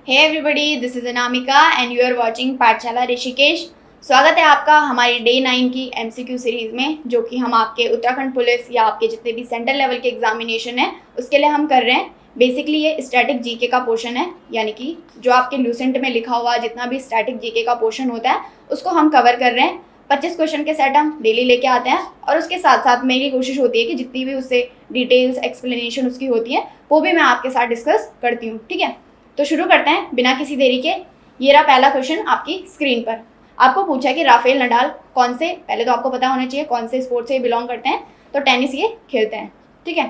Hey everybody, this is Anamika and you are watching Pathshala Rishikesh. स्वागत है आपका हमारी डे 9 की एमसीक्यू सीरीज़ में, जो कि हम आपके उत्तराखंड पुलिस या आपके जितने भी सेंट्रल लेवल के एग्जामिनेशन है उसके लिए हम कर रहे हैं। बेसिकली ये स्टैटिक जीके का पोर्शन है, यानी कि जो आपके लूसेंट में लिखा हुआ जितना भी स्टैटिक जीके का पोर्शन होता है उसको हम कवर कर रहे हैं। 25 क्वेश्चन के सेट हम डेली लेके आते हैं और उसके साथ साथ मेरी कोशिश होती है कि जितनी भी उससे डिटेल्स एक्सप्लेनेशन उसकी होती है वो भी मैं आपके साथ डिस्कस करती हूँ। ठीक है, तो शुरू करते हैं बिना किसी देरी के। ये रहा पहला क्वेश्चन आपकी स्क्रीन पर। आपको पूछा कि राफेल नडाल कौन से, पहले तो आपको पता होना चाहिए कौन से स्पोर्ट से बिलोंग करते हैं, तो टेनिस ये खेलते हैं। ठीक है,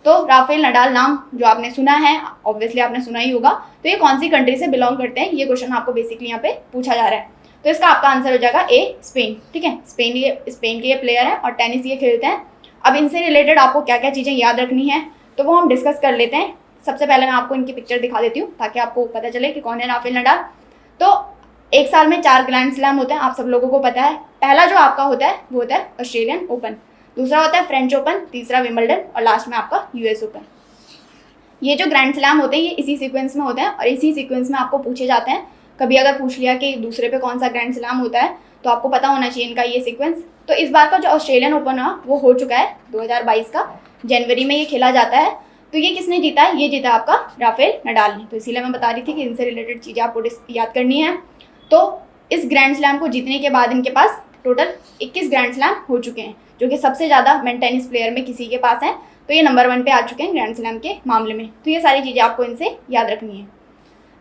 तो राफेल नडाल नाम जो आपने सुना है, ऑब्वियसली आपने सुना ही होगा, तो ये कौन सी कंट्री से बिलोंग करते हैं, ये क्वेश्चन आपको बेसिकली यहाँ पे पूछा जा रहा है। तो इसका आपका आंसर हो जाएगा ए, स्पेन। ठीक है, स्पेन के ये प्लेयर हैं और टेनिस ये खेलते हैं। अब इनसे रिलेटेड आपको क्या क्या चीज़ें याद रखनी है तो वो हम डिस्कस कर लेते हैं। सबसे पहले मैं आपको इनकी पिक्चर दिखा देती हूँ ताकि आपको पता चले कि कौन है राफेल नडाल। तो एक साल में 4 ग्रैंड स्लैम होते हैं, आप सब लोगों को पता है। पहला जो आपका होता है वो होता है ऑस्ट्रेलियन ओपन, दूसरा होता है फ्रेंच ओपन, तीसरा विंबलडन और लास्ट में आपका यूएस ओपन। ये जो ग्रैंड स्लैम होते हैं ये इसी सीक्वेंस में होते हैं और इसी सीक्वेंस में आपको पूछे जाते हैं। कभी अगर पूछ लिया कि दूसरे पे कौन सा ग्रैंड स्लैम होता है तो आपको पता होना चाहिए इनका ये सीक्वेंस। तो इस बार का जो ऑस्ट्रेलियन ओपन हुआ वो हो चुका है 2022 का, जनवरी में ये खेला जाता है। तो ये किसने जीता है, ये जीता आपका राफेल नडाल ने। तो इसीलिए मैं बता रही थी कि इनसे रिलेटेड चीज़ें आपको याद करनी है। तो इस ग्रैंड स्लैम को जीतने के बाद इनके पास टोटल 21 ग्रैंड स्लैम हो चुके हैं, जो कि सबसे ज़्यादा मेन टेनिस प्लेयर में किसी के पास है। तो ये नंबर 1 पे आ चुके हैं ग्रैंड स्लैम के मामले में। तो ये सारी चीज़ें आपको इनसे याद रखनी है।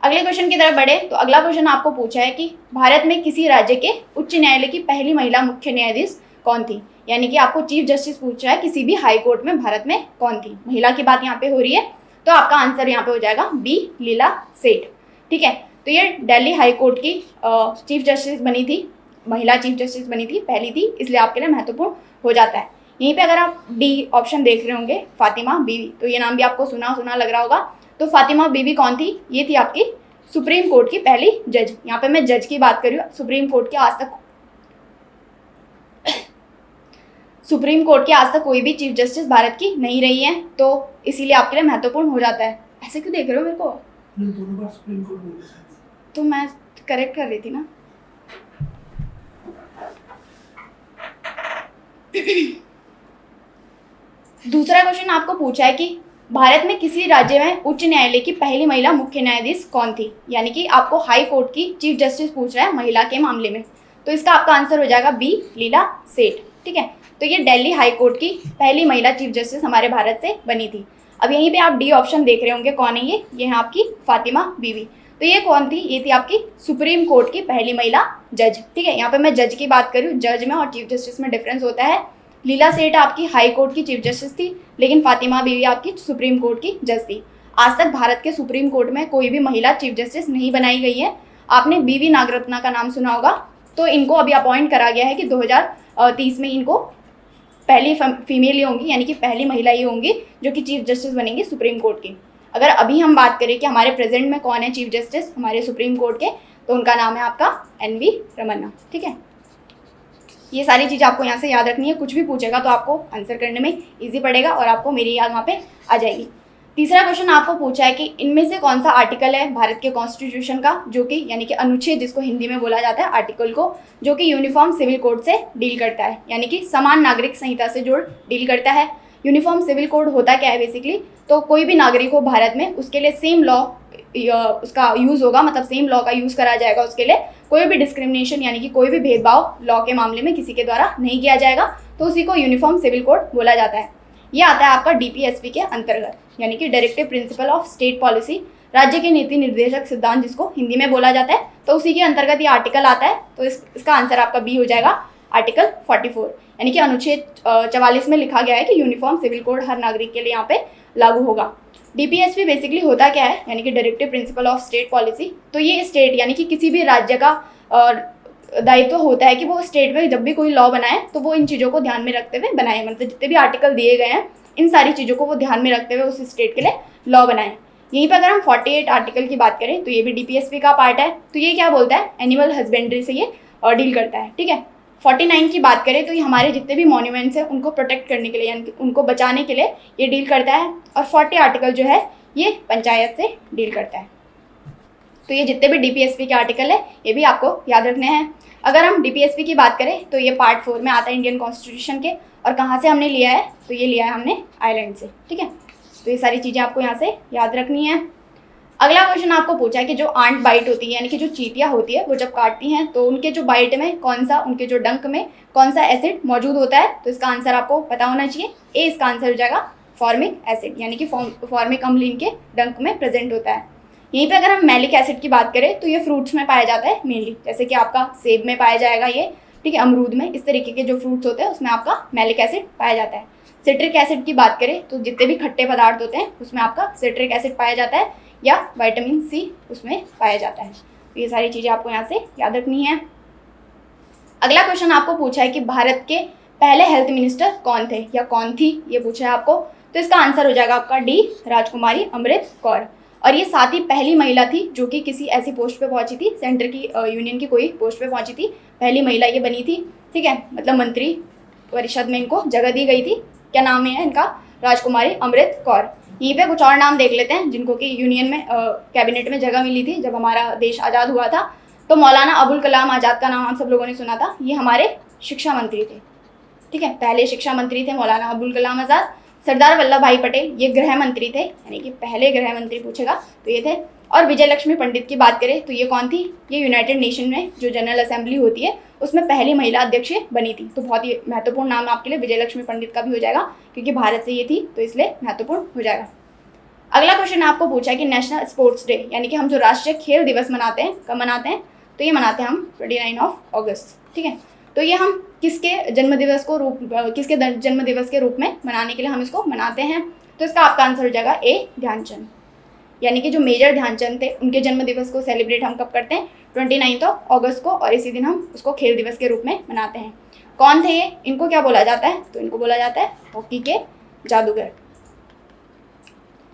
अगले क्वेश्चन की तरफ बढ़े तो अगला क्वेश्चन आपको पूछा है कि भारत में किसी राज्य के उच्च न्यायालय की पहली महिला मुख्य न्यायाधीश कौन थी। यानी कि आपको चीफ जस्टिस पूछ रहा है किसी भी हाई कोर्ट में भारत में कौन थी, महिला की बात यहाँ पे हो रही है। तो आपका आंसर यहाँ पे हो जाएगा बी, लीला सेठ। ठीक है, तो ये दिल्ली हाई कोर्ट की चीफ जस्टिस बनी थी, महिला चीफ जस्टिस बनी थी, पहली थी, इसलिए आपके लिए महत्वपूर्ण हो जाता है। यहीं पे अगर आप डी ऑप्शन देख रहे होंगे फातिमा बीवी, तो ये नाम भी आपको सुना सुना लग रहा होगा। तो फातिमा बीवी कौन थी, ये थी आपकी सुप्रीम कोर्ट की पहली जज। यहाँ पे मैं जज की बात कर रही हूँ, सुप्रीम कोर्ट की आज तक कोई भी चीफ जस्टिस भारत की नहीं रही है, तो इसीलिए आपके लिए महत्वपूर्ण हो जाता है। ऐसे क्यों देख रहे हो मेरे को, दोनों बार सुप्रीम कोर्ट बोले तो मैं करेक्ट कर रही थी ना। दूसरा क्वेश्चन आपको पूछा है कि भारत में किसी राज्य में उच्च न्यायालय की पहली महिला मुख्य न्यायाधीश कौन थी। यानी कि आपको हाई कोर्ट की चीफ जस्टिस पूछ रहा है महिला के मामले में, तो इसका आपका आंसर हो जाएगा बी, लीला सेठ। ठीक है, तो ये दिल्ली हाई कोर्ट की पहली महिला चीफ जस्टिस हमारे भारत से बनी थी। अब यहीं पे आप डी ऑप्शन देख रहे होंगे, कौन है ये है आपकी फातिमा बीवी। तो ये कौन थी, ये थी आपकी सुप्रीम कोर्ट की पहली महिला जज। ठीक है, यहाँ पे मैं जज की बात करूँ, जज में और चीफ जस्टिस में डिफरेंस होता है। लीला सेठ आपकी हाई कोर्ट की चीफ जस्टिस थी, लेकिन फातिमा बीवी आपकी सुप्रीम कोर्ट की जज थी। आज तक भारत के सुप्रीम कोर्ट में कोई भी महिला चीफ जस्टिस नहीं बनाई गई है। आपने बीवी नागरत्ना का नाम सुना होगा, तो इनको अभी अपॉइंट करा गया है कि 2030 में इनको पहली फीमेल ही होंगी, यानी कि पहली महिला ही होंगी जो कि चीफ जस्टिस बनेंगी सुप्रीम कोर्ट की। अगर अभी हम बात करें कि हमारे प्रेजेंट में कौन है चीफ जस्टिस हमारे सुप्रीम कोर्ट के, तो उनका नाम है आपका NV रमन्ना। ठीक है, ये सारी चीज़ आपको यहाँ से याद रखनी है। कुछ भी पूछेगा तो आपको आंसर करने में इजी पड़ेगा और आपको मेरी याद वहाँ पे आ जाएगी। तीसरा क्वेश्चन आपको पूछा है कि इनमें से कौन सा आर्टिकल है भारत के कॉन्स्टिट्यूशन का, जो कि यानी कि अनुच्छेद जिसको हिंदी में बोला जाता है आर्टिकल को, जो कि यूनिफॉर्म सिविल कोड से डील करता है, यानी कि समान नागरिक संहिता से जो डील करता है। यूनिफॉर्म सिविल कोड होता क्या है बेसिकली, तो कोई भी नागरिक हो भारत में उसके लिए सेम लॉ उसका यूज़ होगा, मतलब सेम लॉ का यूज़ करा जाएगा उसके लिए। कोई भी डिस्क्रिमिनेशन यानी कि कोई भी भेदभाव लॉ के मामले में किसी के द्वारा नहीं किया जाएगा, तो उसी को यूनिफॉर्म सिविल कोड बोला जाता है। ये आता है आपका DPSP के अंतर्गत, यानी कि directive principle of state policy, राज्य के नीति निर्देशक सिद्धांत जिसको हिंदी में बोला जाता है, तो उसी के अंतर्गत ये आर्टिकल आता है। तो इसका आंसर आपका बी हो जाएगा, आर्टिकल 44, यानी कि अनुच्छेद 44 में लिखा गया है कि यूनिफॉर्म सिविल कोड हर नागरिक के लिए यहाँ पे लागू होगा। DPSP बेसिकली होता क्या है, यानी कि directive principle of state policy. तो ये स्टेट यानी कि किसी भी राज्य का दायित्व होता है कि वो स्टेट में जब भी कोई लॉ बनाए तो वो इन चीज़ों को ध्यान में रखते हुए बनाए, मतलब जितने भी आर्टिकल दिए गए हैं इन सारी चीज़ों को वो ध्यान में रखते हुए उस स्टेट के लिए लॉ बनाए। यहीं पर अगर हम 48 आर्टिकल की बात करें तो ये भी DPSP का पार्ट है। तो ये क्या बोलता है, एनिमल हस्बेंड्री से ये डील करता है। ठीक है, 49 की बात करें तो ये हमारे जितने भी मॉन्यूमेंट्स हैं उनको प्रोटेक्ट करने के लिए, यानी कि उनको बचाने के लिए ये डील करता है। और 40 आर्टिकल जो है ये पंचायत से डील करता है। तो ये जितने भी डीपीएसपी के आर्टिकल है ये भी आपको याद रखने हैं। अगर हम डीपीएसपी की बात करें तो ये पार्ट 4 में आता है इंडियन कॉन्स्टिट्यूशन के, और कहाँ से हमने लिया है, तो ये लिया है हमने आयरलैंड से, ठीक है। तो ये सारी चीज़ें आपको यहाँ से याद रखनी है। अगला क्वेश्चन आपको पूछा है कि जो आंट बाइट होती है यानी कि जो चींटियाँ होती है वो जब काटती हैं तो उनके जो बाइट में कौन सा, उनके जो डंक में कौन सा एसिड मौजूद होता है, तो इसका आंसर आपको पता होना चाहिए। ए इसका आंसर हो जाएगा फॉर्मिक एसिड, यानी कि फॉर्मिक अम्ल इनके डंक में प्रेजेंट होता है। यहीं पे अगर हम मैलिक एसिड की बात करें तो ये फ्रूट्स में पाया जाता है मेनली, जैसे कि आपका सेब में पाया जाएगा ये, ठीक है, अमरूद में, इस तरीके के जो फ्रूट्स होते हैं उसमें आपका मैलिक एसिड पाया जाता है। सिट्रिक एसिड की बात करें तो जितने भी खट्टे पदार्थ होते हैं उसमें आपका सिट्रिक एसिड पाया जाता है, या विटामिन सी उसमें पाया जाता है। तो ये सारी चीज़ें आपको यहाँ से याद रखनी है। अगला क्वेश्चन आपको पूछा है कि भारत के पहले हेल्थ मिनिस्टर कौन थे या कौन थी, ये पूछा है आपको। तो इसका आंसर हो जाएगा आपका डी, राजकुमारी अमृत कौर। और ये साथ ही पहली महिला थी जो कि किसी ऐसी पोस्ट पे पहुंची थी, सेंटर की यूनियन की कोई पोस्ट पे पहुंची थी, पहली महिला ये बनी थी, ठीक है, मतलब मंत्री परिषद में इनको जगह दी गई थी। क्या नाम है इनका? राजकुमारी अमृत कौर। यहीं पे कुछ और नाम देख लेते हैं जिनको कि यूनियन में कैबिनेट में जगह मिली थी जब हमारा देश आज़ाद हुआ था। तो मौलाना अबुल कलाम आज़ाद का नाम आप सब लोगों ने सुना था, ये हमारे शिक्षा मंत्री थे, ठीक है, पहले शिक्षा मंत्री थे मौलाना अबुल कलाम आज़ाद। सरदार वल्लभ भाई पटेल ये गृह मंत्री थे, यानी कि पहले गृह मंत्री पूछेगा तो ये थे। और विजय लक्ष्मी पंडित की बात करें तो ये कौन थी? ये यूनाइटेड नेशन में जो जनरल असेंबली होती है उसमें पहली महिला अध्यक्ष बनी थी। तो बहुत ही महत्वपूर्ण नाम आपके लिए विजय लक्ष्मी पंडित का भी हो जाएगा, क्योंकि भारत से ये थी तो इसलिए महत्वपूर्ण हो जाएगा। अगला क्वेश्चन आपको पूछा है कि नेशनल स्पोर्ट्स डे, यानी कि हम जो राष्ट्रीय खेल दिवस मनाते हैं, कब मनाते हैं? तो ये मनाते हैं हम 29 अगस्त, ठीक है। तो ये हम किसके जन्मदिवस के रूप में मनाने के लिए हम इसको मनाते हैं? तो इसका आपका आंसर हो जाएगा ए, ध्यानचंद। यानी कि जो मेजर ध्यानचंद थे उनके जन्मदिवस को सेलिब्रेट हम कब करते हैं? 29 अगस्त को, और इसी दिन हम उसको खेल दिवस के रूप में मनाते हैं। कौन थे ये? इनको क्या बोला जाता है? तो इनको बोला जाता है हॉकी के जादूगर।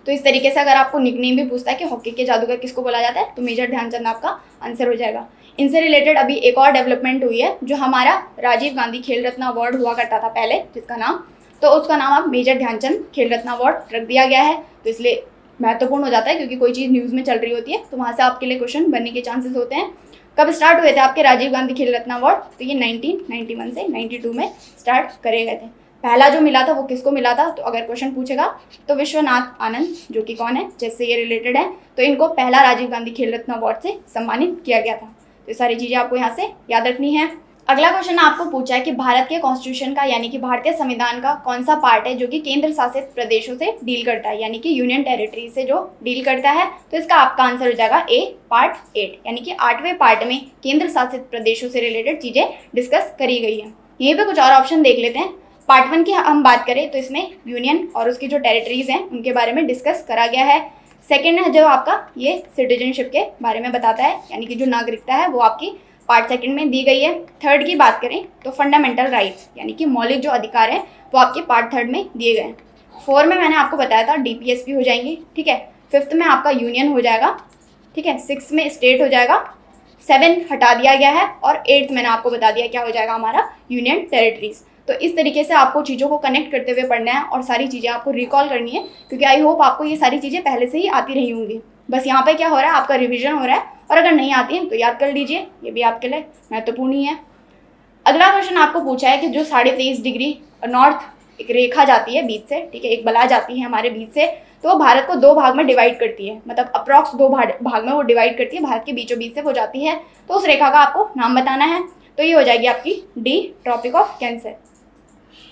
तो इस तरीके से अगर आपको निकनेम भी पूछता है कि हॉकी के जादूगर किसको बोला जाता है, तो मेजर ध्यानचंद आपका आंसर हो जाएगा। इनसे रिलेटेड अभी एक और डेवलपमेंट हुई है, जो हमारा राजीव गांधी खेल रत्न अवार्ड हुआ करता था पहले, जिसका नाम, तो उसका नाम अब मेजर ध्यानचंद खेल रत्न अवार्ड रख दिया गया है। तो इसलिए महत्वपूर्ण हो जाता है, क्योंकि कोई चीज़ न्यूज़ में चल रही होती है तो वहाँ से आपके लिए क्वेश्चन बनने के चांसेस होते हैं। कब स्टार्ट हुए थे आपके राजीव गांधी खेल रत्न अवार्ड? तो ये 1991 से 92 में स्टार्ट करे गए थे। पहला जो मिला था वो किसको मिला था? तो अगर क्वेश्चन पूछेगा तो विश्वनाथ आनंद, जो कि कौन है, जिससे ये रिलेटेड है, तो इनको पहला राजीव गांधी खेल रत्न अवार्ड से सम्मानित किया गया था। तो ये सारी चीज़ें आपको यहाँ से याद रखनी है। अगला क्वेश्चन आपको पूछा है कि भारत के कॉन्स्टिट्यूशन का, यानी कि भारतीय संविधान का कौन सा पार्ट है जो कि केंद्र शासित प्रदेशों से डील करता है, यानी कि यूनियन टेरिटरी से जो डील करता है। तो इसका आपका आंसर हो जाएगा ए, पार्ट 8, यानी कि 8वें पार्ट में केंद्र शासित प्रदेशों से रिलेटेड चीज़ें डिस्कस करी गई है। यहीं पर कुछ और ऑप्शन देख लेते हैं। पार्ट 1 की हम बात करें तो इसमें यूनियन और उसकी जो टेरिटरीज हैं उनके बारे में डिस्कस करा गया है। सेकेंड है जो आपका ये सिटीजनशिप के बारे में बताता है, यानी कि जो नागरिकता है वो आपकी पार्ट 2 में दी गई है। थर्ड की बात करें तो फंडामेंटल राइट्स, यानी कि मौलिक जो अधिकार हैं वो आपके पार्ट 3 में दिए गए हैं। 4 में मैंने आपको बताया था डीपीएसपी हो जाएंगे, ठीक है। 5th में आपका यूनियन हो जाएगा, ठीक है। 6 में स्टेट हो जाएगा, 7 हटा दिया गया है, और 8th मैंने आपको बता दिया क्या हो जाएगा हमारा यूनियन टेरिटरीज। तो इस तरीके से आपको चीज़ों को कनेक्ट करते हुए पढ़ना है और सारी चीज़ें आपको रिकॉल करनी है, क्योंकि आई होप आपको ये सारी चीज़ें पहले से ही आती रही होंगी। बस यहाँ पे क्या हो रहा है, आपका रिवीजन हो रहा है, और अगर नहीं आती है तो याद कर लीजिए, ये भी आपके लिए महत्वपूर्ण ही है। अगला क्वेश्चन आपको पूछा है कि जो 23.5 डिग्री नॉर्थ एक रेखा जाती है बीच से, ठीक है, एक बला जाती है हमारे बीच से, तो वो भारत को 2 भाग में डिवाइड करती है, मतलब अप्रॉक्स 2 भाग में वो डिवाइड करती है, भारत के बीचों बीच से वो जाती है। तो उस रेखा का आपको नाम बताना है। तो ये हो जाएगी आपकी D, tropic of cancer,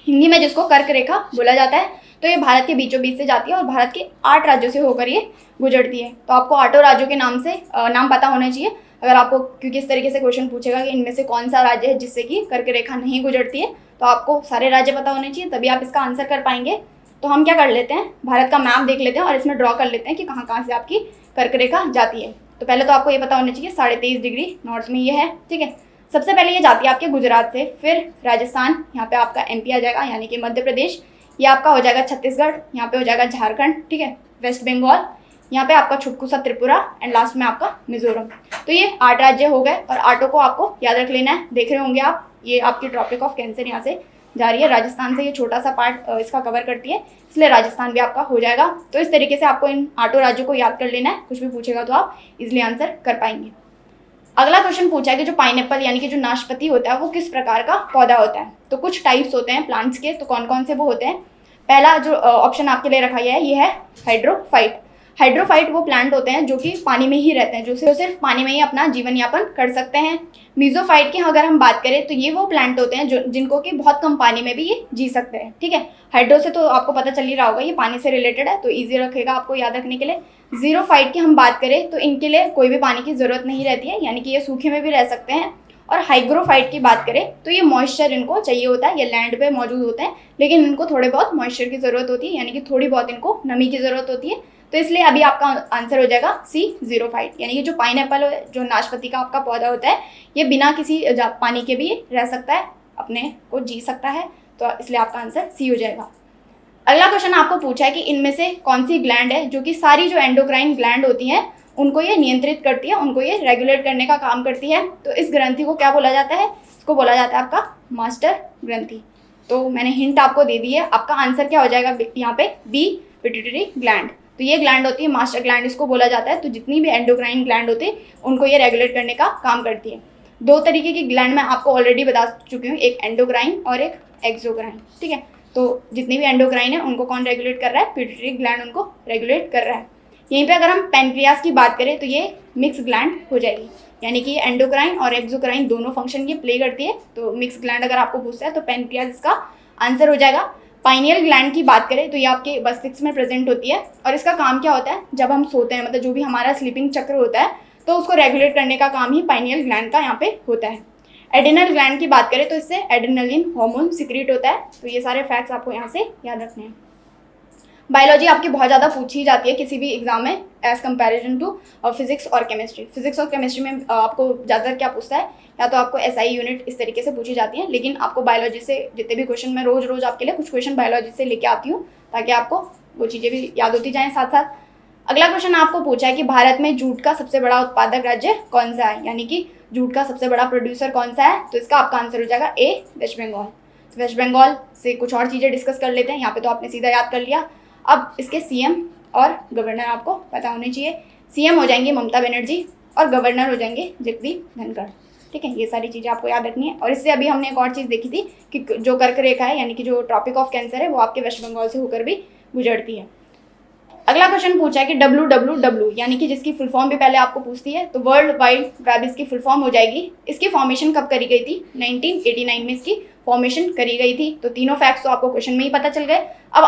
Hindi में जिसको कर्क रेखा बोला जाता है। तो ये भारत के बीचों बीच से जाती है और भारत के 8 राज्यों से होकर ये गुजरती है। तो आपको 8 राज्यों के नाम पता होने चाहिए अगर आपको, क्योंकि इस तरीके से क्वेश्चन पूछेगा कि इनमें से कौन सा राज्य है जिससे कि कर्क रेखा नहीं गुजरती है, तो आपको सारे राज्य पता होने चाहिए, तभी आप इसका आंसर कर पाएंगे। तो हम क्या कर लेते हैं, भारत का मैप देख लेते हैं और इसमें ड्रॉ कर लेते हैं कि कहाँ कहाँ से आपकी कर्क रेखा जाती है। तो पहले तो आपको ये पता होना चाहिए 23.5 डिग्री नॉर्थ में ये है, ठीक है। सबसे पहले ये जाती है आपके गुजरात से, फिर राजस्थान, यहाँ पे आपका एमपी आ जाएगा, यानी कि मध्य प्रदेश, ये आपका हो जाएगा छत्तीसगढ़, यहाँ पे हो जाएगा झारखंड, ठीक है, वेस्ट बंगाल, यहाँ पे आपका छुटकू सा त्रिपुरा, एंड लास्ट में आपका मिजोरम। तो ये 8 राज्य हो गए, और 8 को आपको याद रख लेना है। देख रहे होंगे आप, ये आपकी ट्रॉपिक ऑफ कैंसर यहाँ से जा रही है। राजस्थान से ये छोटा सा पार्ट इसका कवर करती है, इसलिए राजस्थान भी आपका हो जाएगा। तो इस तरीके से आपको इन 8 राज्यों को याद कर लेना है, कुछ भी पूछेगा तो आप इजिली आंसर कर पाएंगे। अगला क्वेश्चन पूछा है कि जो पाइनएप्पल यानी कि जो नाशपाती होता है वो किस प्रकार का पौधा होता है। तो कुछ टाइप्स होते हैं प्लांट्स के, तो कौन कौन से वो होते हैं। पहला जो ऑप्शन आपके लिए रखा गया है ये है हाइड्रोफाइट। हाइड्रोफाइट वो प्लांट होते हैं जो कि पानी में ही रहते हैं, जो सिर्फ पानी में ही अपना जीवन यापन कर सकते हैं। मीजोफाइट की अगर हम बात करें तो ये वो प्लांट होते हैं जो जिनको कि बहुत कम पानी में भी ये जी सकते हैं। ठीक है, हाइड्रो से तो आपको पता चल ही रहा होगा ये पानी से रिलेटेड है, तो ईजी रखेगा आपको याद रखने के लिए। जीरोफाइट की हम बात करें तो इनके लिए कोई भी पानी की ज़रूरत नहीं रहती है, यानी कि ये सूखे में भी रह सकते हैं। और हाइग्रोफाइट की बात करें तो ये मॉइस्चर इनको चाहिए होता है, ये लैंड पे मौजूद होते हैं लेकिन इनको थोड़े बहुत मॉइस्चर की ज़रूरत होती है, यानी कि थोड़ी बहुत इनको नमी की ज़रूरत होती है। तो इसलिए अभी आपका आंसर हो जाएगा सी जीरोफाइट, यानी कि जो पाइनएप्पल जो नाशपाती का आपका पौधा होता है ये बिना किसी पानी के भी रह सकता है, अपने को जी सकता है, तो इसलिए आपका आंसर सी हो जाएगा। अगला क्वेश्चन आपको पूछा है कि इनमें से कौन सी ग्लैंड है जो कि सारी जो एंडोक्राइन ग्लैंड होती हैं उनको ये नियंत्रित करती है, उनको ये रेगुलेट करने का काम करती है। तो इस ग्रंथि को क्या बोला जाता है, इसको बोला जाता है आपका मास्टर ग्रंथि। तो मैंने हिंट आपको दे दी है, आपका आंसर क्या हो जाएगा यहाँ पे बी पिट्यूटरी ग्लैंड। तो ये ग्लैंड होती है मास्टर ग्लैंड, इसको बोला जाता है। तो जितनी भी एंडोक्राइन ग्लैंड होते हैं उनको ये रेगुलेट करने का काम करती है। 2 तरीके की ग्लैंड मैं आपको ऑलरेडी बता चुकी हूँ, एक एंडोक्राइन और एक एक्सोक्राइन। ठीक है, तो जितनी भी एंडोक्राइन है उनको कौन रेगुलेट कर रहा है, पिट्यूटरी ग्लैंड उनको रेगुलेट कर रहा है। यहीं पे अगर हम पैनक्रियास की बात करें तो ये मिक्स ग्लैंड हो जाएगी, यानी कि एंडोक्राइन और एक्सोक्राइन दोनों फंक्शन ये प्ले करती है। तो मिक्स ग्लैंड अगर आपको पूछता है तो पैनक्रियास इसका आंसर हो जाएगा। पाइनियल ग्लैंड की बात करें तो ये आपके मस्तिष्क में प्रेजेंट होती है और इसका काम क्या होता है, जब हम सोते हैं मतलब जो भी हमारा स्लीपिंग चक्र होता है तो उसको रेगुलेट करने का काम ही पाइनियल ग्लैंड का यहाँ पे होता है। एड्रिनल ग्लैंड की बात करें तो इससे एड्रिनलिन हार्मोन सिक्रीट होता है। तो ये सारे फैक्ट्स आपको यहाँ से याद रखने हैं। बायोलॉजी आपकी बहुत ज़्यादा पूछी जाती है किसी भी एग्जाम में एज कंपैरिजन टू फिजिक्स और केमिस्ट्री। फिजिक्स और केमिस्ट्री में आपको ज़्यादातर क्या पूछता है, या तो आपको एसआई यूनिट इस तरीके से पूछी जाती है, लेकिन आपको बायोलॉजी से जितने भी क्वेश्चन मैं रोज़ आपके लिए कुछ क्वेश्चन बायोलॉजी से लेके आती हूँ ताकि आपको वो चीज़ें भी याद होती जाएँ साथ साथ। अगला क्वेश्चन आपको पूछा है कि भारत में जूट का सबसे बड़ा उत्पादक राज्य कौन सा है, यानी कि जूट का सबसे बड़ा प्रोड्यूसर कौन सा है। तो इसका आपका आंसर हो जाएगा ए वेस्ट बंगाल। तो वेस्ट बंगाल से कुछ और चीज़ें डिस्कस कर लेते हैं। यहाँ पे तो आपने सीधा याद कर लिया। अब इसके सीएम और गवर्नर आपको पता होने चाहिए। सीएम हो जाएंगे ममता बनर्जी और गवर्नर हो जाएंगे जगदीप धनखड़। ठीक है, ये सारी चीज़ें आपको याद रखनी है। और इससे अभी हमने एक और चीज़ देखी थी कि जो कर्क रेखा है यानी कि जो ट्रॉपिक ऑफ कैंसर है वो आपके वेस्ट बंगाल से होकर भी गुजरती है। अगला क्वेश्चन पूछा है कि WWW यानी कि जिसकी फुल फॉर्म भी पहले आपको पूछती है, तो वर्ल्ड वाइड वेब इसकी फुल फॉर्म हो जाएगी। इसकी फॉर्मेशन कब करी गई थी, 1989 में इसकी फॉर्मेशन करी गई थी। तो तीनों फैक्ट्स तो आपको क्वेश्चन में ही पता चल गए। अब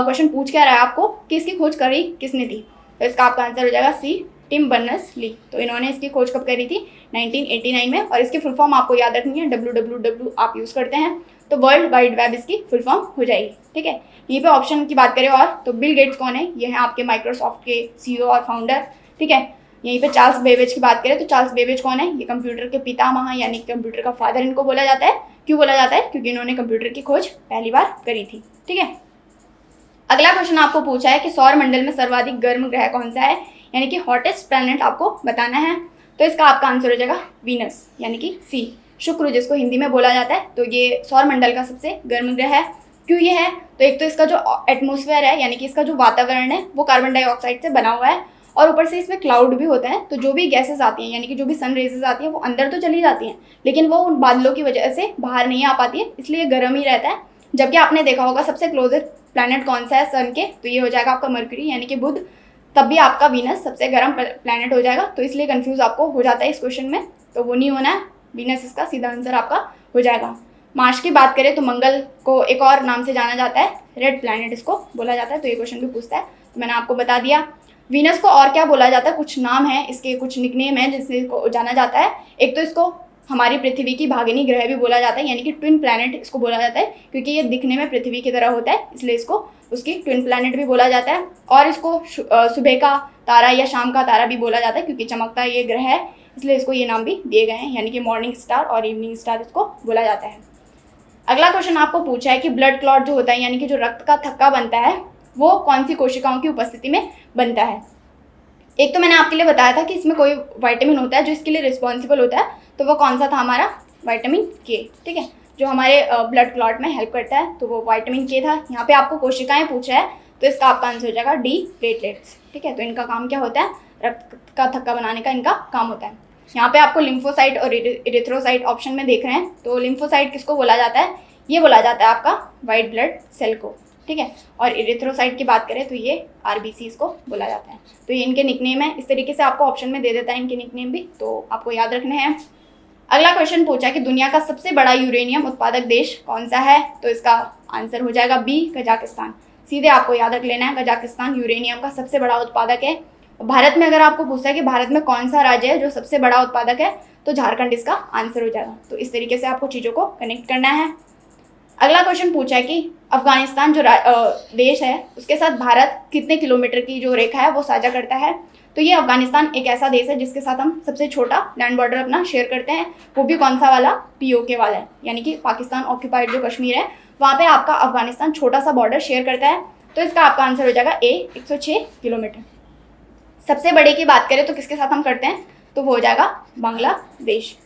क्वेश्चन पूछ क्या रहा है आपको कि इसकी खोज करी किसने थी। तो इसका आपका आंसर हो जाएगा सी टिम बर्नर्स-ली। तो इन्होंने इसकी खोज कब करी थी, 1989 में। और इसकी फुल फॉर्म आपको याद रखनी है, WWW आप यूज़ करते हैं तो वर्ल्ड वाइड वेब इसकी फुल फॉर्म हो जाएगी। ठीक है, यहीं पे ऑप्शन की बात करें और तो बिल गेट्स कौन है, ये हैं आपके माइक्रोसॉफ्ट के CEO और फाउंडर। ठीक है, यहीं पे चार्ल्स बेबेज की बात करें तो चार्ल्स बेबेज कौन है, ये कंप्यूटर के पितामह यानी कंप्यूटर का फादर इनको बोला जाता है। क्यों बोला जाता है, क्योंकि इन्होंने कंप्यूटर की खोज पहली बार करी थी। ठीक है, अगला क्वेश्चन आपको पूछा है कि सौर मंडल में सर्वाधिक गर्म ग्रह कौन सा है, यानी कि हॉटेस्ट प्लैनेट आपको बताना है। तो इसका आपका आंसर हो जाएगा वीनस, यानी कि सी शुक्र जिसको हिंदी में बोला जाता है। तो ये सौर मंडल का सबसे गर्म ग्रह है। क्यों ये है, तो एक तो इसका जो एटमॉस्फेयर है यानी कि इसका जो वातावरण है वो कार्बन डाइऑक्साइड से बना हुआ है और ऊपर से इसमें क्लाउड भी होता है। तो जो भी गैसेस आती हैं यानी कि जो भी सन रेजेस आती हैं वो अंदर तो चली जाती हैं लेकिन वो उन बादलों की वजह से बाहर नहीं आ पाती है, इसलिए गर्म ही रहता है। जबकि आपने देखा होगा सबसे क्लोजेस्ट प्लैनेट कौन सा है सन के, तो ये हो जाएगा आपका मरकरी यानी कि बुध। तब भी आपका वीनस सबसे गर्म प्लैनेट हो जाएगा। तो इसलिए कंफ्यूज आपको हो जाता है इस क्वेश्चन में, तो वो नहीं होना है, वीनस इसका सीधा आंसर आपका हो जाएगा। मार्स की बात करें तो मंगल को एक और नाम से जाना जाता है, रेड प्लैनेट इसको बोला जाता है। तो ये क्वेश्चन भी पूछता है, तो मैंने आपको बता दिया। वीनस को और क्या बोला जाता है, कुछ नाम है इसके, कुछ निकनेम है जिससे इसको जाना जाता है। एक तो इसको हमारी पृथ्वी की भागिनी ग्रह भी बोला जाता है, यानी कि ट्विन प्लैनेट इसको बोला जाता है क्योंकि ये दिखने में पृथ्वी की तरह होता है, इसलिए इसको उसकी ट्विन प्लैनेट भी बोला जाता है। और इसको सुबह का तारा या शाम का तारा भी बोला जाता है क्योंकि चमकता ये ग्रह है, इसलिए इसको ये नाम भी दिए गए हैं, यानी कि मॉर्निंग स्टार और इवनिंग स्टार इसको बोला जाता है। अगला क्वेश्चन आपको पूछा है कि ब्लड क्लॉट जो होता है यानी कि जो रक्त का थक्का बनता है वो कौन सी कोशिकाओं की उपस्थिति में बनता है। एक तो मैंने आपके लिए बताया था कि इसमें कोई विटामिन होता है जो इसके लिए रिस्पॉन्सिबल होता है, तो वो कौन सा था हमारा, विटामिन के। ठीक है, जो हमारे ब्लड क्लॉट में हेल्प करता है, तो वो विटामिन के था। यहाँ पे आपको कोशिकाएं पूछा है, तो इसका आपका आंसर हो जाएगा डी, प्लेटलेट्स। ठीक है, तो इनका काम क्या होता है? रक्त का थक्का बनाने का इनका काम होता है। यहाँ पे आपको लिम्फोसाइट और इरिथ्रोसाइट ऑप्शन में देख रहे हैं, तो लिम्फोसाइट किसको बोला जाता है? ये बोला जाता है आपका वाइट ब्लड सेल को। ठीक है, और इरिथ्रोसाइट की बात करें तो ये आरबीसी को बोला जाता है। तो ये इनके निकनेम है। इस तरीके से आपको ऑप्शन में दे देता है इनके निकनेम भी, तो आपको याद रखने हैं। अगला क्वेश्चन पूछा कि दुनिया का सबसे बड़ा यूरेनियम उत्पादक देश कौन सा है? तो इसका आंसर हो जाएगा बी, कजाकिस्तान। सीधे आपको याद रख लेना है, कजाकिस्तान यूरेनियम का सबसे बड़ा उत्पादक है। भारत में अगर आपको पूछता है कि भारत में कौन सा राज्य है जो सबसे बड़ा उत्पादक है, तो झारखंड इसका आंसर हो जाएगा। तो इस तरीके से आपको चीज़ों को कनेक्ट करना है। अगला क्वेश्चन पूछा है कि अफगानिस्तान जो देश है उसके साथ भारत कितने किलोमीटर की जो रेखा है वो साझा करता है? तो ये अफगानिस्तान एक ऐसा देश है जिसके साथ हम सबसे छोटा लैंड बॉर्डर अपना शेयर करते हैं। वो भी कौन सा वाला? पीओके वाला है, यानी कि पाकिस्तान ऑक्यूपाइड जो कश्मीर है वहाँ पे आपका अफगानिस्तान छोटा सा बॉर्डर शेयर करता है। तो इसका आपका आंसर हो जाएगा ए, 106 किलोमीटर। सबसे बड़े की बात करें तो किसके साथ हम करते हैं? तो वो हो जाएगा बांग्लादेश,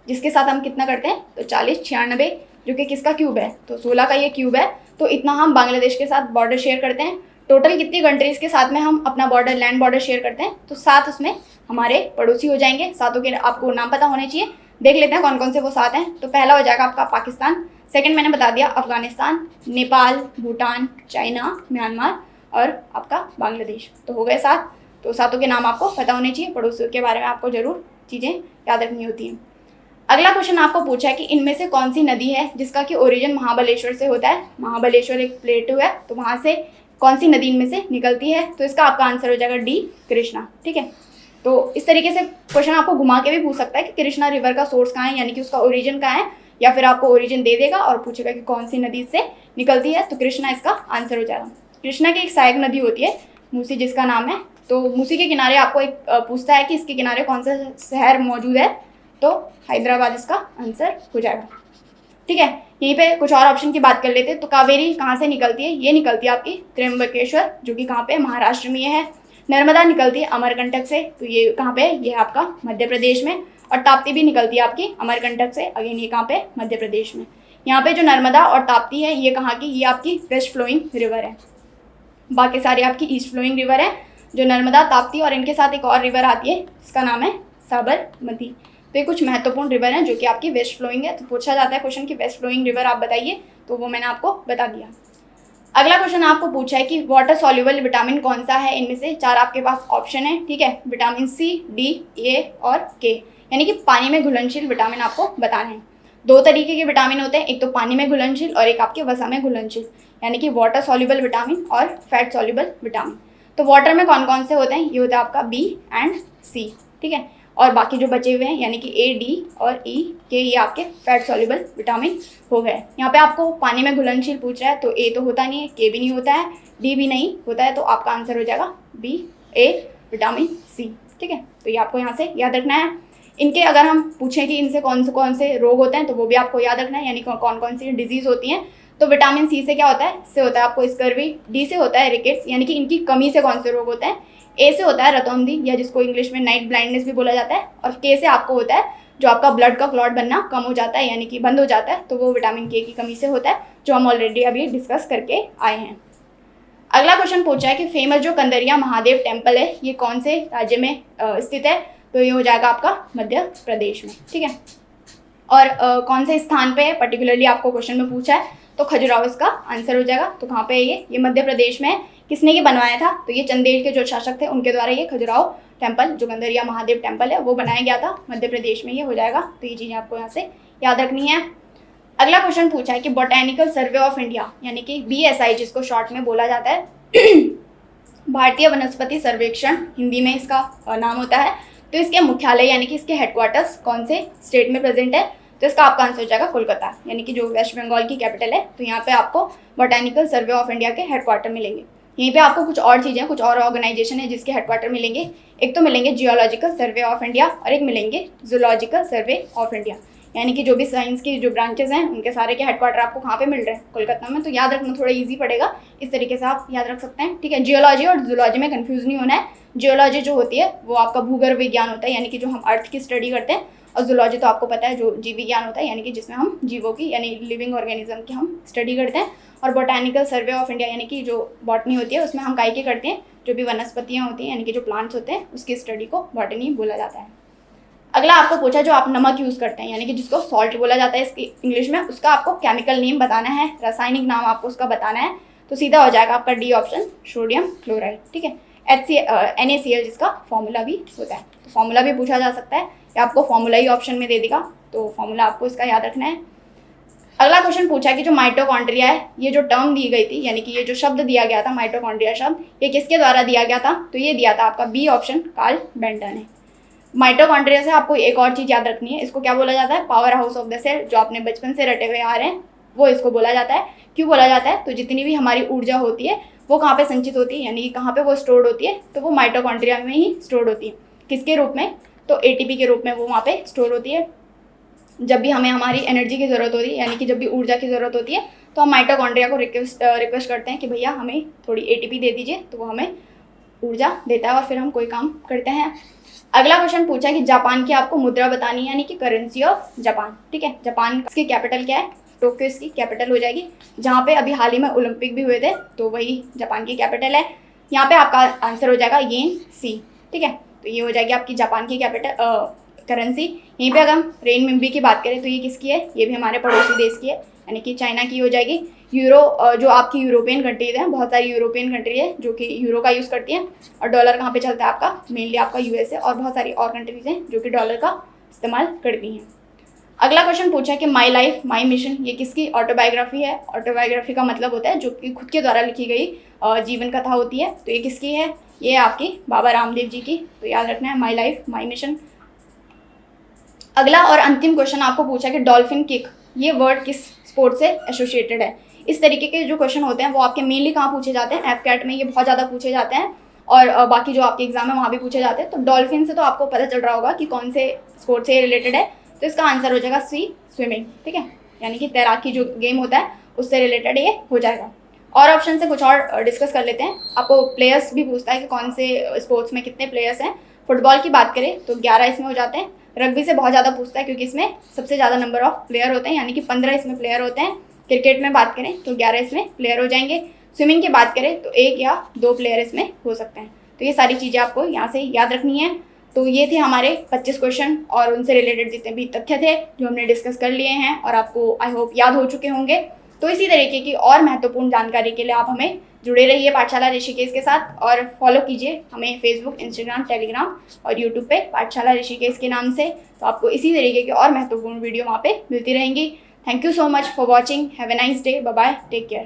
जिसके साथ हम कितना करते हैं? तो 40, 96, जो कि किसका क्यूब है? तो 16 का ये क्यूब है। तो इतना हम बांग्लादेश के साथ बॉर्डर शेयर करते हैं। टोटल कितनी कंट्रीज़ के साथ में हम अपना बॉर्डर, लैंड बॉर्डर शेयर करते हैं? तो 7 उसमें हमारे पड़ोसी हो जाएंगे। 7 के आपको नाम पता होने चाहिए। देख लेते हैं कौन कौन से वो 7 हैं। तो पहला हो जाएगा आपका पाकिस्तान, सेकंड मैंने बता दिया अफगानिस्तान, नेपाल, भूटान, चाइना, म्यांमार और आपका बांग्लादेश। तो हो गए 7। तो 7 के नाम आपको पता होने चाहिए। पड़ोसियों के बारे में आपको जरूर चीज़ें याद रखनी होती हैं। अगला क्वेश्चन आपको पूछा है कि इनमें से कौन सी नदी है जिसका कि ओरिजिन महाबलेश्वर से होता है? महाबलेश्वर एक प्लेटू है, तो वहाँ से कौन सी नदी इनमें से निकलती है? तो इसका आपका आंसर हो जाएगा डी, कृष्णा। ठीक है, तो इस तरीके से क्वेश्चन आपको घुमा के भी पूछ सकता है कि कृष्णा रिवर का सोर्स कहाँ है, यानी कि उसका ओरिजिन कहाँ है, या फिर आपको ओरिजिन दे देगा और पूछेगा कि कौन सी नदी से निकलती है। तो कृष्णा इसका आंसर हो जाएगा। कृष्णा की एक सहायक नदी होती है मूसी, जिसका नाम है। तो मूसी के किनारे आपको एक पूछता है कि इसके किनारे कौन सा शहर मौजूद है? तो हैदराबाद इसका आंसर हो जाएगा। ठीक है, यहीं पे कुछ और ऑप्शन की बात कर लेते हैं। तो कावेरी कहाँ से निकलती है? ये निकलती है आपकी त्र्यंबकेश्वर, जो कि कहाँ पे? महाराष्ट्र में ये है। नर्मदा निकलती है अमरकंटक से, तो ये कहाँ पे? ये आपका मध्य प्रदेश में। और ताप्ती भी निकलती है आपकी अमरकंटक से, अगेन ये कहाँ पे? मध्य प्रदेश में। यहाँ पे जो नर्मदा और ताप्ती है ये कहाँ की? ये आपकी वेस्ट फ्लोइंग रिवर है। बाकी सारी आपकी ईस्ट फ्लोइंग रिवर है। जो नर्मदा, ताप्ती और इनके साथ एक और रिवर आती है, इसका नाम है साबरमती। तो ये कुछ महत्वपूर्ण रिवर हैं जो कि आपकी वेस्ट फ्लोइंग है। तो पूछा जाता है क्वेश्चन कि वेस्ट फ्लोइंग रिवर आप बताइए, तो वो मैंने आपको बता दिया। अगला क्वेश्चन आपको पूछा है कि वाटर सॉल्युबल विटामिन कौन सा है? इनमें से 4 आपके पास ऑप्शन है। ठीक है, विटामिन सी, डी, ए और के, यानी कि पानी में घुलनशील विटामिन आपको बताने हैं। 2 तरीके के विटामिन होते हैं, एक तो पानी में घुलनशील और एक आपके वसा में घुलनशील, यानी कि वाटर सॉल्युबल विटामिन और फैट सॉल्युबल विटामिन। तो वाटर में कौन कौन से होते हैं? ये होता है आपका बी एंड सी। ठीक है, और बाकी जो बचे हुए हैं यानी कि ए, डी और ई के, ये आपके फैट सॉल्युबल विटामिन हो गए। यहाँ पे आपको पानी में घुलनशील पूछ रहा है, तो ए तो होता नहीं है, के भी नहीं होता है, डी भी नहीं होता है, तो आपका आंसर हो जाएगा बी, ए, विटामिन सी। ठीक है, तो ये आपको यहाँ से याद रखना है। इनके अगर हम पूछें कि इनसे कौन से रोग होते हैं, तो वो भी आपको याद रखना है, यानी कौन कौन सी डिजीज़ होती हैं। तो विटामिन सी से क्या होता है? इससे होता है आपको स्कर्वी, डी से होता है रिकेट्स, यानी कि इनकी कमी से कौन से रोग होते हैं। ए से होता है रतौंधी, या जिसको इंग्लिश में नाइट ब्लाइंडनेस भी बोला जाता है। और के से आपको होता है जो आपका ब्लड का क्लॉट बनना कम हो जाता है, यानी कि बंद हो जाता है, तो वो विटामिन के की कमी से होता है, जो हम ऑलरेडी अभी डिस्कस करके आए हैं। अगला क्वेश्चन पूछा है कि फेमस जो कंदरिया महादेव टेम्पल है ये कौन से राज्य में स्थित है? तो ये हो जाएगा आपका मध्य प्रदेश में। ठीक है, और कौन से स्थान पे पर्टिकुलरली आपको क्वेश्चन में पूछा है, तो खजुराहो इसका आंसर हो जाएगा। तो कहाँ पे है ये मध्य प्रदेश में है। किसने ये बनवाया था? तो ये चंदेल के जो शासक थे उनके द्वारा ये खजुराहो टेम्पल, जो कंदरिया महादेव टेम्पल है, वो बनाया गया था। मध्य प्रदेश में ये हो जाएगा। तो ये चीज़ें आपको यहाँ से याद रखनी है। अगला क्वेश्चन पूछा है कि बोटेनिकल सर्वे ऑफ इंडिया, यानी कि BSI जिसको शॉर्ट में बोला जाता है, भारतीय वनस्पति सर्वेक्षण हिंदी में इसका नाम होता है। तो इसके मुख्यालय यानी कि इसके हेडक्वार्टर्स कौन से स्टेट में प्रेजेंट है? तो इसका आपका आंसर हो जाएगा कोलकाता, यानी कि जो वेस्ट बंगाल की कैपिटल है। तो यहाँ पे आपको बोटेनिकल सर्वे ऑफ इंडिया के हेडक्वार्टर मिलेंगे। यहीं पे आपको कुछ और चीज़ें, कुछ और ऑर्गेनाइजेशन है जिसके हेडक्वार्टर मिलेंगे। एक तो मिलेंगे जियोलॉजिकल सर्वे ऑफ इंडिया और एक मिलेंगे जूलॉजिकल सर्वे ऑफ इंडिया, यानी कि जो भी साइंस की जो ब्रांचेस हैं उनके सारे के हेडक्वार्टर आपको कहाँ पे मिल रहे हैं? कोलकाता में। तो याद रखना थोड़ा इजी पड़ेगा, इस तरीके से आप याद रख सकते हैं। ठीक है, जियोलॉजी और जूलॉजी में कंफ्यूज नहीं होना है। जियोलॉजी जो होती है वो आपका भूगर्भ विज्ञान होता है, यानी कि जो हम अर्थ की स्टडी करते हैं, और जूलॉजी तो आपको पता है जो जीव विज्ञान होता है, यानी कि जिसमें हम जीवों की यानी लिविंग ऑर्गेनिज्म की हम स्टडी करते हैं। और बोटानिकल सर्वे ऑफ इंडिया यानी कि जो बॉटनी होती है उसमें हम काय की करते हैं, जो भी वनस्पतियाँ होती हैं यानी कि जो प्लांट्स होते हैं उसकी स्टडी को बॉटनी बोला जाता है। अगला आपको पूछा जो आप नमक यूज़ करते हैं यानी कि जिसको सॉल्ट बोला जाता है इसकी इंग्लिश में, उसका आपको केमिकल नेम बताना है, रासायनिक नाम आपको उसका बताना है। तो सीधा हो जाएगा आपका डी ऑप्शन, सोडियम क्लोराइड। ठीक है, NaCl जिसका फॉर्मूला भी होता है। तो फॉर्मूला भी पूछा जा सकता है या आपको फॉर्मूला ही ऑप्शन में दे देगा, तो फॉर्मूला आपको इसका याद रखना है। अगला क्वेश्चन पूछा कि जो माइटोकॉन्ड्रिया है, ये जो टर्म दी गई थी यानी कि ये जो शब्द दिया गया था माइटोकॉन्ड्रिया शब्द, ये किसके द्वारा दिया गया था? तो ये दिया था आपका बी ऑप्शन, कार्ल बेंटन ने। माइटोकॉन्ड्रिया से आपको एक और चीज़ याद रखनी है, इसको क्या बोला जाता है? Powerhouse of the cell, जो आपने बचपन से रटे हुए आ रहे हैं वो इसको बोला जाता है। क्यों बोला जाता है? तो जितनी भी हमारी ऊर्जा होती है वो कहाँ पे संचित होती है, यानी कि कहाँ पे वो स्टोर्ड होती है? तो वो माइटोकॉन्ड्रिया में ही स्टोर्ड होती है। किसके रूप में? तो ATP के रूप में वो वहाँ पे स्टोर होती है। जब भी हमें हमारी एनर्जी की ज़रूरत होती है यानी कि जब भी ऊर्जा की ज़रूरत होती है तो हम माइटोकॉन्ड्रिया को रिक्वेस्ट करते हैं कि भैया हमें थोड़ी ATP दे दीजिए, तो वो हमें ऊर्जा देता है और फिर हम कोई काम करते हैं। अगला क्वेश्चन पूछा कि जापान की आपको मुद्रा बतानी है यानी कि करेंसी ऑफ जापान। ठीक है, जापान की कैपिटल क्या है? टोक्यो इसकी कैपिटल हो जाएगी। जहाँ पे अभी हाल ही में ओलंपिक भी हुए थे तो वही जापान की कैपिटल है। यहाँ पे आपका आंसर हो जाएगा येन सी। ठीक है, तो ये हो जाएगी आपकी जापान की कैपिटल करेंसी। यहीं पे अगर हम रेनमिनबी की बात करें तो ये किसकी है? ये भी हमारे पड़ोसी देश की है यानी कि चाइना की हो जाएगी। यूरो जो आपकी यूरोपियन कंट्रीज हैं, बहुत सारी यूरोपियन कंट्री है जो कि यूरो का यूज़ करती हैं। और डॉलर कहाँ पे चलता है आपका? मेनली आपका USA और बहुत सारी और कंट्रीज हैं जो कि डॉलर का इस्तेमाल करती हैं। अगला क्वेश्चन पूछा कि माई लाइफ माई मिशन, ये किसकी ऑटोबायोग्राफी है? ऑटोबायोग्राफी का मतलब होता है जो कि खुद के द्वारा लिखी गई जीवन कथा होती है। तो ये किसकी है? ये आपकी बाबा रामदेव जी की। तो याद रखना है माई लाइफ माई मिशन। अगला और अंतिम क्वेश्चन आपको पूछा कि डॉल्फिन किक, ये वर्ड किस स्पोर्ट से एसोसिएटेड है? इस तरीके के जो क्वेश्चन होते हैं वो आपके मेनली कहाँ पूछे जाते हैं? FCAT में ये बहुत ज़्यादा पूछे जाते हैं और बाकी जो आपके एग्जाम है वहाँ भी पूछे जाते हैं। तो डॉल्फिन से तो आपको पता चल रहा होगा कि कौन से स्पोर्ट से रिलेटेड है, तो इसका आंसर हो जाएगा सी, स्विमिंग। ठीक है, यानी कि तैराकी जो गेम होता है उससे रिलेटेड ये हो जाएगा। और ऑप्शन से कुछ और डिस्कस कर लेते हैं। आपको प्लेयर्स भी पूछता है कि कौन से स्पोर्ट्स में कितने प्लेयर्स हैं। फुटबॉल की बात करें तो 11 इसमें हो जाते हैं। रग्बी से बहुत ज़्यादा पूछता है क्योंकि इसमें सबसे ज़्यादा नंबर ऑफ प्लेयर होते हैं यानी कि 15 इसमें प्लेयर होते हैं। क्रिकेट में बात करें तो 11 इसमें प्लेयर हो जाएंगे। स्विमिंग की बात करें तो 1 या 2 प्लेयर इसमें हो सकते हैं। तो ये सारी चीज़ें आपको यहाँ से याद रखनी है। तो ये थे हमारे 25 क्वेश्चन और उनसे रिलेटेड जितने भी तथ्य थे जो हमने डिस्कस कर लिए हैं और आपको आई होप याद हो चुके होंगे। तो इसी तरीके की और महत्वपूर्ण जानकारी के लिए आप हमें जुड़े रहिए पाठशाला ऋषिकेश के साथ और फॉलो कीजिए हमें फेसबुक, इंस्टाग्राम, टेलीग्राम और यूट्यूब पे पाठशाला ऋषिकेश के नाम से। तो आपको इसी तरीके की और महत्वपूर्ण वीडियो वहाँ पे मिलती रहेंगी। Thank you so much for watching. Have a nice day. Bye bye, take care.